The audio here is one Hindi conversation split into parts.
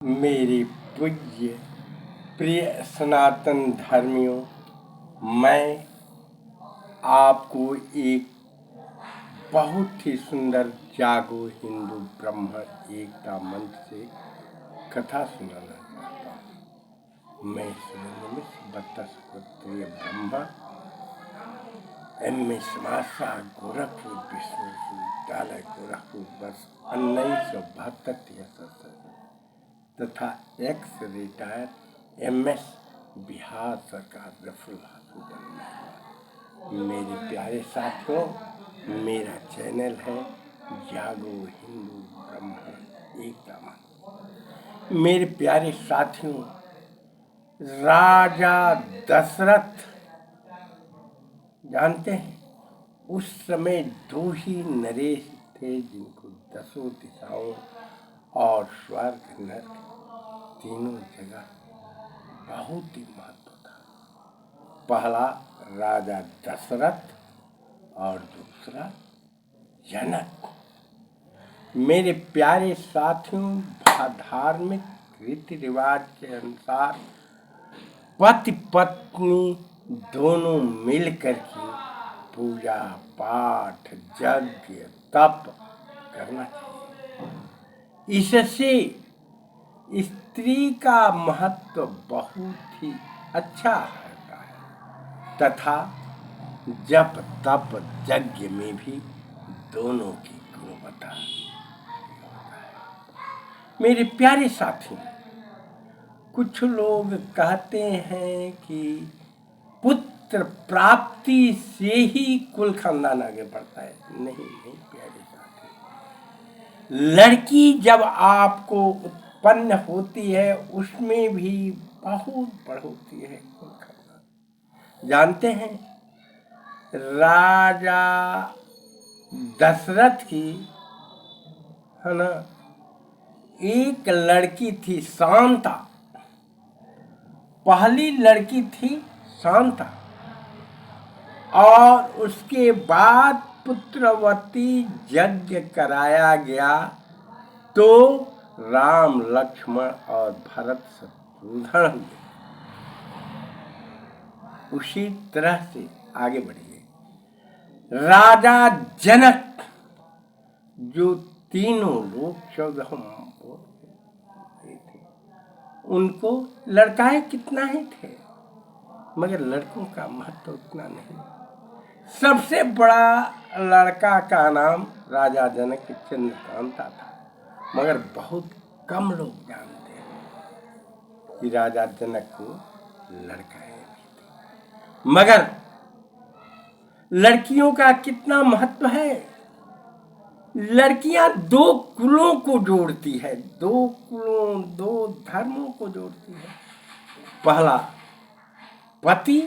मेरे पूज्य प्रिय सनातन धर्मियों, मैं आपको एक बहुत ही सुंदर जागो हिंदू ब्रह्म एकता मंच से कथा सुनाना चाहता हूँ। मैं सुनिमिष बत्तस पुत्रीय ब्रह्मा एम समासा गोरखपुर विश्वविद्यालय गोरखपुर वर्ष 1972 तथा एक्स रिटायर MS बिहार सरकार रफुल हॉस्पिटल। मेरे प्यारे साथियों, मेरा चैनल है जागो हिंदू ब्रह्म एकता मंच। मेरे प्यारे साथियों, राजा दशरथ जानते हैं, उस समय दो ही नरेश थे जिनको दसों दिशाओं और स्वर्ग नरक तीनों जगह बहुत ही महत्व था। पहला राजा दशरथ और दूसरा जनक। मेरे प्यारे साथियों, धार्मिक रीति रिवाज के अनुसार पति पत्नी दोनों मिलकर के पूजा पाठ यज्ञ तप करना चाहिए। इससे स्त्री का महत्व बहुत ही अच्छा होता है तथा जप तप यज्ञ में भी दोनों की गुणवत्ता होता है। मेरे प्यारे साथी, कुछ लोग कहते हैं कि पुत्र प्राप्ति से ही कुल खानदान आगे बढ़ता है। नहीं प्यारे साथी, लड़की जब आपको उत्पन्न होती है उसमें भी बहुत बढ़ोती है कुल खानदान। जानते हैं, राजा दशरथ की है ना, एक लड़की थी शांता। पहली लड़की थी शांता और उसके बाद पुत्रवती यज्ञ कराया गया तो राम लक्ष्मण और भरत शत्रुघ्न उसी तरह से आगे बढ़िए। राजा जनक जो तीनों लोग 14 थे, उनको लड़काएं कितना ही थे मगर लड़कों का महत्व उतना नहीं। सबसे बड़ा लड़का का नाम राजा जनक चंद्रकांता था, मगर बहुत कम लोग जानते हैं कि राजा जनक को लड़काएं भी थी। मगर लड़कियों का कितना महत्व है। लड़कियां दो कुलों को जोड़ती है, दो कुलों दो धर्मों को जोड़ती है। पहला पति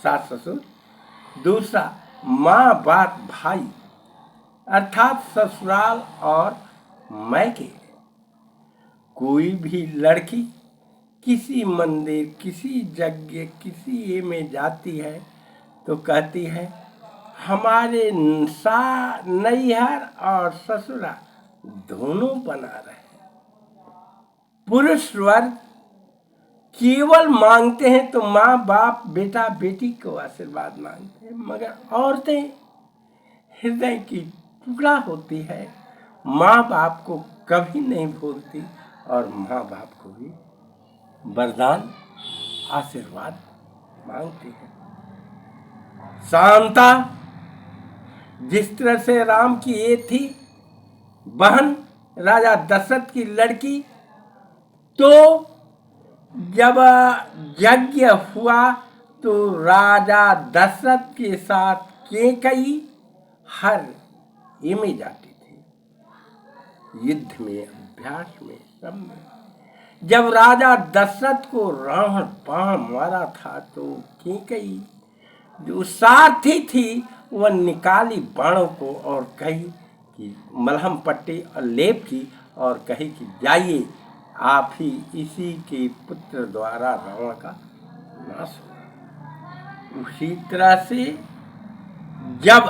सास ससुर, दूसरा माँ बाप भाई अर्थात ससुराल और मायके। कोई भी लड़की किसी मंदिर किसी यज्ञ किसी ये में जाती है तो कहती है हमारे नैहर और ससुराल दोनों बना रहे। पुरुष वर्ग केवल मांगते हैं तो माँ बाप बेटा बेटी को आशीर्वाद मांगते हैं, मगर औरतें हृदय की टुकड़ा होती है, माँ बाप को कभी नहीं भूलती और माँ बाप को भी वरदान आशीर्वाद मांगती है। शांता जिस तरह से राम की ये थी बहन राजा दशरथ की लड़की, तो जब यज्ञ हुआ तो राजा दशरथ के साथ कैकेयी हर ये में जाती थी, युद्ध में अभ्यास में सब में। जब राजा दशरथ को रावण बाण मारा था तो कैकेयी जो साथी थी वह निकाली बाणों को और कही कि मलहम पट्टी और लेप की और कही कि जाइए आप ही इसी के पुत्र द्वारा रावण का नाश होगा। उसी तरह से जब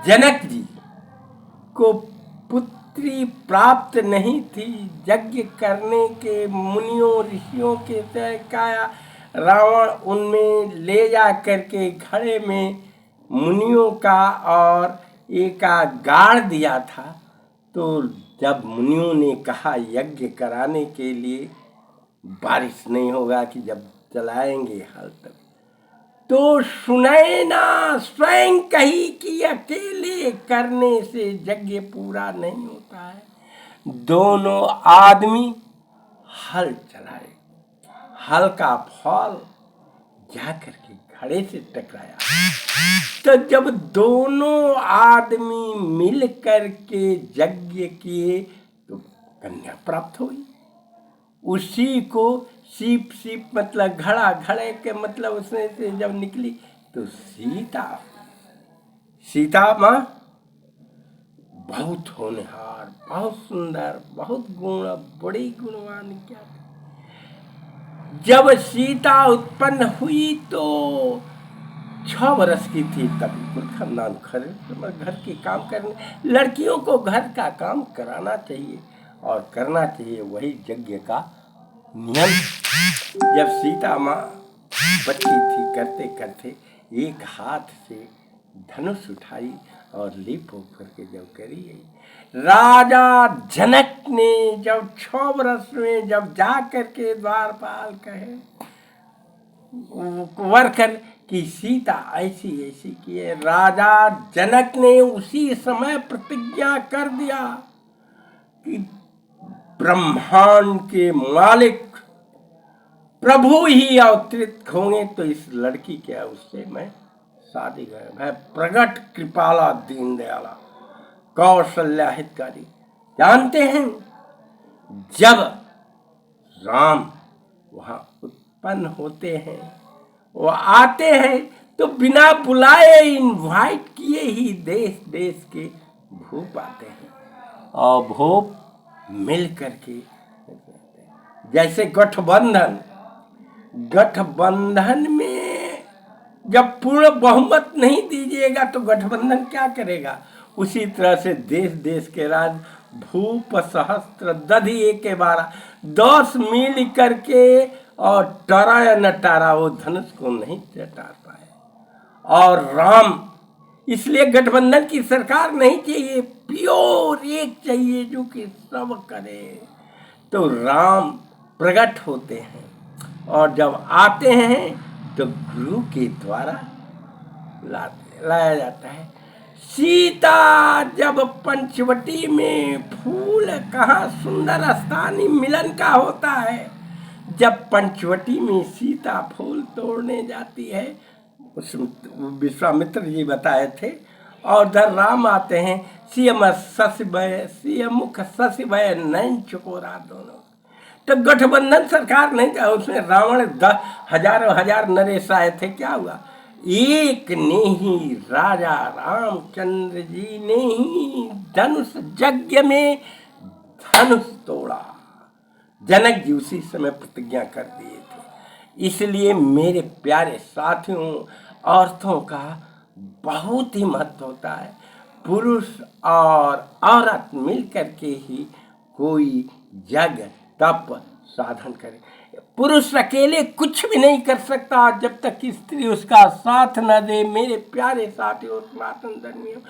जनक जी को पुत्री प्राप्त नहीं थी। यज्ञ करने के मुनियों ऋषियों के काया रावण उनमें ले जा करके घड़े में मुनियों का और एक गाड़ दिया था। तो जब मुनियों ने कहा यज्ञ कराने के लिए बारिश नहीं होगा कि जब चलाएंगे हल तब, तो सुने ना स्वयं कही कि अकेले करने से यज्ञ पूरा नहीं होता है। दोनों आदमी हल चलाए। हल का फल जाकर के घड़े से टकराया। तो जब दोनों आदमी मिल करके यज्ञ किए तो कन्या प्राप्त हुई। उसी को सीप मतलब घड़ा, घड़े के मतलब उसमें से जब निकली तो सीता माँ बहुत होनहार, बहुत सुंदर, बहुत गुण, बड़ी गुणवान क्या थी। जब सीता उत्पन्न हुई तो 6 वर्ष की थी। तभी कुल खानदान घर के काम करने, लड़कियों को घर का काम कराना चाहिए और करना चाहिए, वही यज्ञ का नियम। जब सीता माँ बच्ची थी, करते करते एक हाथ से धनुष उठाई और लीप होकर के जब करी गई। राजा जनक ने जब 6 वर्ष में जब जा करके द्वारपाल कहे वर कर कि सीता ऐसी ऐसी की है, राजा जनक ने उसी समय प्रतिज्ञा कर दिया कि ब्रह्मांड के मालिक प्रभु ही अवतरित होंगे तो इस लड़की के उससे मैं शादी करें। मैं प्रगट कृपाला दीन दयाला कौशल्या हितकारी। जानते हैं जब राम वहाँ उत्पन्न होते हैं, वो आते हैं तो बिना बुलाए इनवाइट किए ही देश देश के भूप आते हैं और भूप मिल करके, जैसे गठबंधन में जब पूर्ण बहुमत नहीं दीजिएगा तो गठबंधन क्या करेगा। उसी तरह से देश देश के राज भूप सहस्त्र दधि 1/12 10 मिल करके और टरा या न टारा वो धनुष को नहीं चटार पाए। और राम, इसलिए गठबंधन की सरकार नहीं चाहिए, प्योर एक चाहिए जो कि सब करे। तो राम प्रकट होते हैं और जब आते हैं तो गुरु के द्वारा लाया जाता है। सीता जब पंचवटी में फूल कहाँ सुंदर स्थानीय मिलन का होता है। जब पंचवटी में सीता फूल तोड़ने जाती है, उस विश्वामित्र जी बताए थे, और उधर राम आते हैं, सिय मुख शशि भय नैन चकोरा दोनों। तो गठबंधन सरकार नहीं था, उसमें रावण हजारों नरेश आए थे। क्या हुआ, एक ने ही राजा रामचंद्र जी ने ही धनुष यज्ञ में धनुष तोड़ा। जनक जी उसी समय प्रतिज्ञा कर दिए थे। इसलिए मेरे प्यारे साथियों, औरतों का बहुत ही महत्व होता है। पुरुष और औरत मिलकर के ही कोई यज्ञ तप साधन करे। पुरुष अकेले कुछ भी नहीं कर सकता जब तक कि स्त्री उसका साथ न दे। मेरे प्यारे साथियों, सनातन धर्मियों,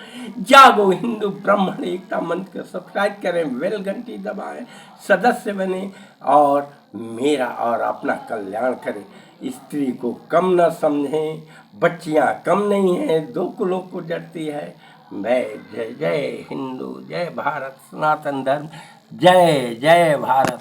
जागो हिंदू ब्राह्मण एकता मंत्र को सब्सक्राइब करें, बेल घंटी दबाएं, सदस्य बने और मेरा और अपना कल्याण करें। स्त्री को कम न समझें, बच्चियां कम नहीं हैं, 2 कुलों को जड़ती है। मैं जय जय हिंदू, जय भारत, सनातन धर्म, जय जय भारत।